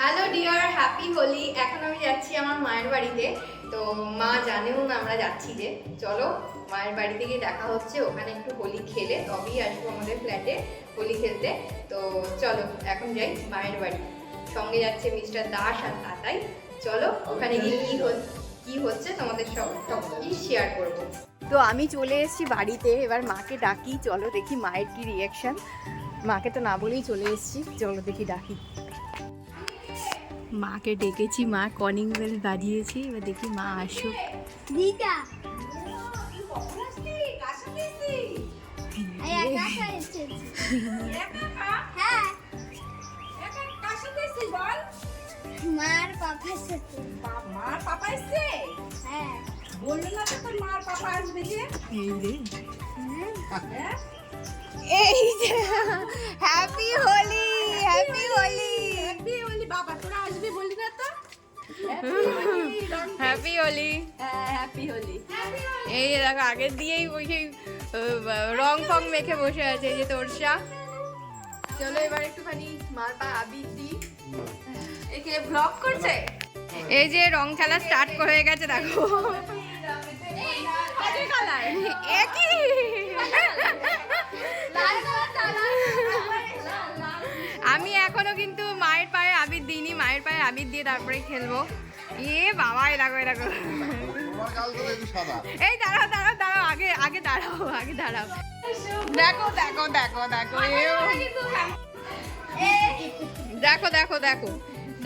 Hello dear, happy Holi. এখন আমি যাচ্ছি আমার মায়ের বাড়িতে। তো মা জানেও না আমরা যাচ্ছি যে। চলো মায়ের বাড়িতে গিয়ে দেখা হচ্ছে, ওখানে একটু হোলি খেলে তবেই আসবো আমাদের ফ্ল্যাটে হোলি খেলতে। তো চলো এখন যাই মায়ের বাড়ি। সঙ্গে যাচ্ছে মিস্টার দাস আর তাতাই। চলো ওখানে গিয়ে কি হচ্ছে তোমাদের সব কি শেয়ার করবো। তো আমি চলে এসেছি বাড়িতে, এবার মাকে ডাকি। চলো দেখি মায়ের কি রিয়াকশন। মাকে তো না বলেই চলে এসেছি, চলো দেখি ডাকি। মাকে ডেকেছি, মা কলিং বেল বাজিয়েছি, এবার দেখি মা আসুক। মার পাপার সাথে। মার পাপা এসছে? হ্যাঁ। বললো না তো তোর মার পাপা আসবে যে? এই রে, হ্যাঁ? এই যে happy Holi, happy Holi, happy Holi. বাবা তোরা আসবি বললি না তো? হ্যাপি হোলি। হ্যাপি হোলি। এই যে দেখো আগের দিয়েই বসে রং ফং মেখে বসে আছে এই যে তোরসা। চলো এবার একটুখানি মার পা আবির দিই। একে ব্লগ করছে? এই যে রং খেলা স্টার্ট করে গেছে দেখো। কাজে কালার একই আমি এখনো কিন্তু মায়ের পায়ে আবির দিইনি, মায়ের পায়ে আবির দিয়ে তারপরে খেলবো। এ বাবা, এরকম এরকম। এই দাঁড়াও দাঁড়াও দাঁড়াও, আগে আগে দাঁড়াও, আগে দাঁড়াও। দেখো দেখো দেখো দেখো, দেখো দেখো দেখো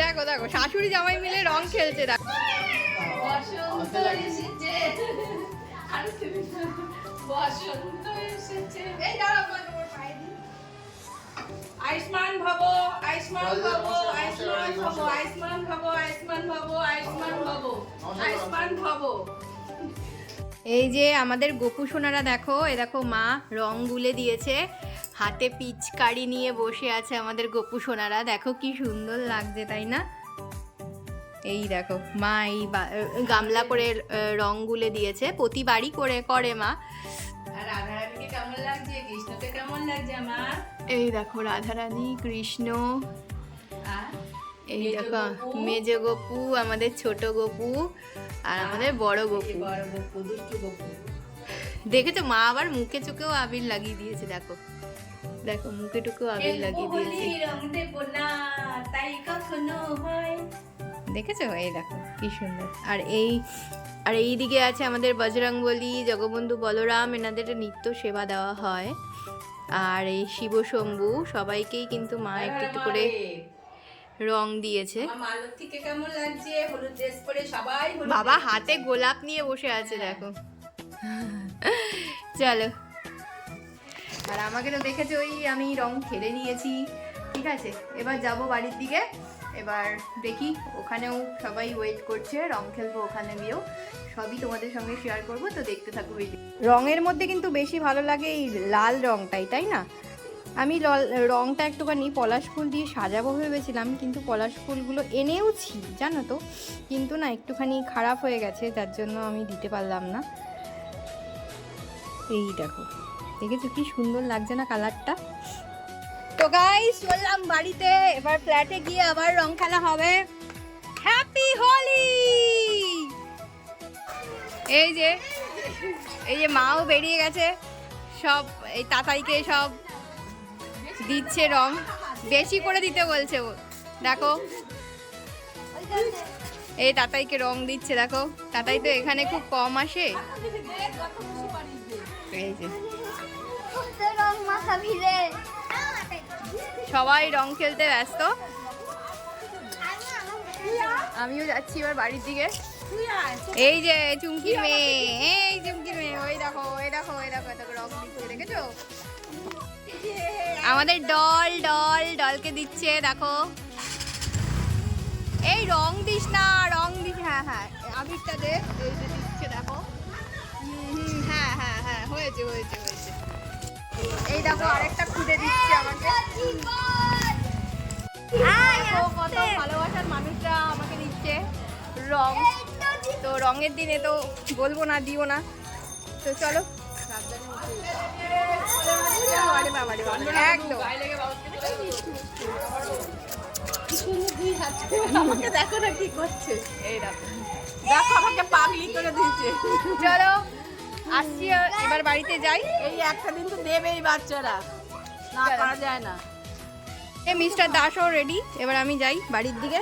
দেখো দেখো শাশুড়ি জামাই মিলে রং খেলছে দেখো। বসন্ত এসেছে, বসন্ত এসেছে। এই দাঁড়াও, তোমার পায়ে দিই। আয়ুষ্মান ভব, আয়ুষ্মান ভব, আয়ুষ্মান ভব, আয়ুষ্মান ভব, আয়ুষ্মান ভব, আয়ুষ্মান ভব, আয়ুষ্মান ভব। এই যে আমাদের গোপু সোনারা দেখো, এ দেখো মা রং গুলে দিয়েছে, হাতে পিচকারি নিয়ে বসে আছে আমাদের গোপু সোনারা। দেখো কি সুন্দর লাগছে তাই না? এই দেখো মা এই গামলা করে রং গুলে দিয়েছে, প্রতিবারই করে মা। আর রাধারানীকে কেমন লাগছে? কৃষ্ণকে কেমন লাগছে আমার? এই দেখো রাধারানী, কৃষ্ণ, আর এই মেজ দেখো গপু। মেজ গোপু, আমাদের ছোট গোপু আর আমাদের বড় গোপু। বড় গপু, দুষ্টু গপু। দেখেছো মা আবার মুখে চোখেও আবির লাগিয়ে দিয়েছে। দেখো দেখো মুখে টুকেও আবির লাগিয়ে দিয়েছে, রং দেব না তাই কখনো হয়। দেখেছো? এই দেখো কি সুন্দর। আর এই দিকে আছে আমাদের বজরংবলী, জগবন্ধু, বলরাম, এনাদের নিত্য সেবা দেওয়া হয়। আর এই শিব শম্ভু, সবাইকেই কিন্তু মা একটু একটু করে রং দিয়েছে। আমার মালতীকে কেমন লাগছে? হলুদ ড্রেস পরে সবাই হলুদ বাবা dress হাতে গোলাপ নিয়ে বসে আছে দেখো। চলো, আর আমাকে তো দেখেছো ওই আমি রং খেলে নিয়েছি, ঠিক আছে। এবার যাব বাড়ির দিকে, এবার দেখি ওখানেও সবাই ওয়েট করছে, রং খেলবো ওখানে গিয়েও, সবই তোমাদের সঙ্গে শেয়ার করবো। তো দেখতে থাকো ভিডিও। রঙের মধ্যে কিন্তু বেশি ভালো লাগে এই লাল রংটাই, তাই না? আমি রংটা একটুখানি পলাশ ফুল দিয়ে সাজাবো ভেবেছিলাম, কিন্তু পলাশ ফুলগুলো এনেওছি জানো তো, কিন্তু না একটুখানি খারাপ হয়ে গেছে, যার জন্য আমি দিতে পারলাম না। এই দেখো, দেখেছো কি সুন্দর লাগছে না কালারটা? তো গাইস চললাম বাড়িতে, এবার ফ্ল্যাটে গিয়ে আবার রং খেলা হবে। হ্যাপি হোলি। এই যে মাও বেরিয়ে গেছে, সব এই তাতাইকে সব দিচ্ছে রং, বেশি করে দিতে বলছে ও। দেখো এই তাতাইকে রং দিচ্ছে, দেখো তাতাই তো এখানে খুব কম আসে। এই যে রং মাখা ভিড়ে। সবাই রং খেলতে ব্যস্ত, আমিও যাচ্ছি এবার বাড়ির দিকে। এই যে চুমকির মেয়ে, এই চুমকির মেয়ে, ওই দেখো ওই দেখো ওই দেখো দেখো রং দিচ্ছে, দেখেছো? আমাদের ডলকে দিচ্ছে দেখো। এই রং দিস না, রং দিস, হ্যাঁ হ্যাঁ আবিরটা দে, এই যে দিচ্ছে দেখো। হ্যাঁ হ্যাঁ হ্যাঁ হয়েছে হয়েছে হয়েছে। এই দেখো আরেকটা খুদে দিচ্ছে আমাকে। দেখো কত ভালোবাসার মানুষরা আমাকে দিচ্ছে রং। তো রঙের দিনে তো বলবো না, দিও না। তো চলো একদম আমাকে দেখো না কি করছে, এই দেখো দেখো আমাকে পাগলি করে দিয়েছে। চলো আসছি, এবার বাড়িতে যাই। এই একটা দিন তো দেবেই বাচ্চারা, না চলো। করা যায় না। মিস্টার দাসও রেডি, এবার আমি যাই বাড়ির দিকে।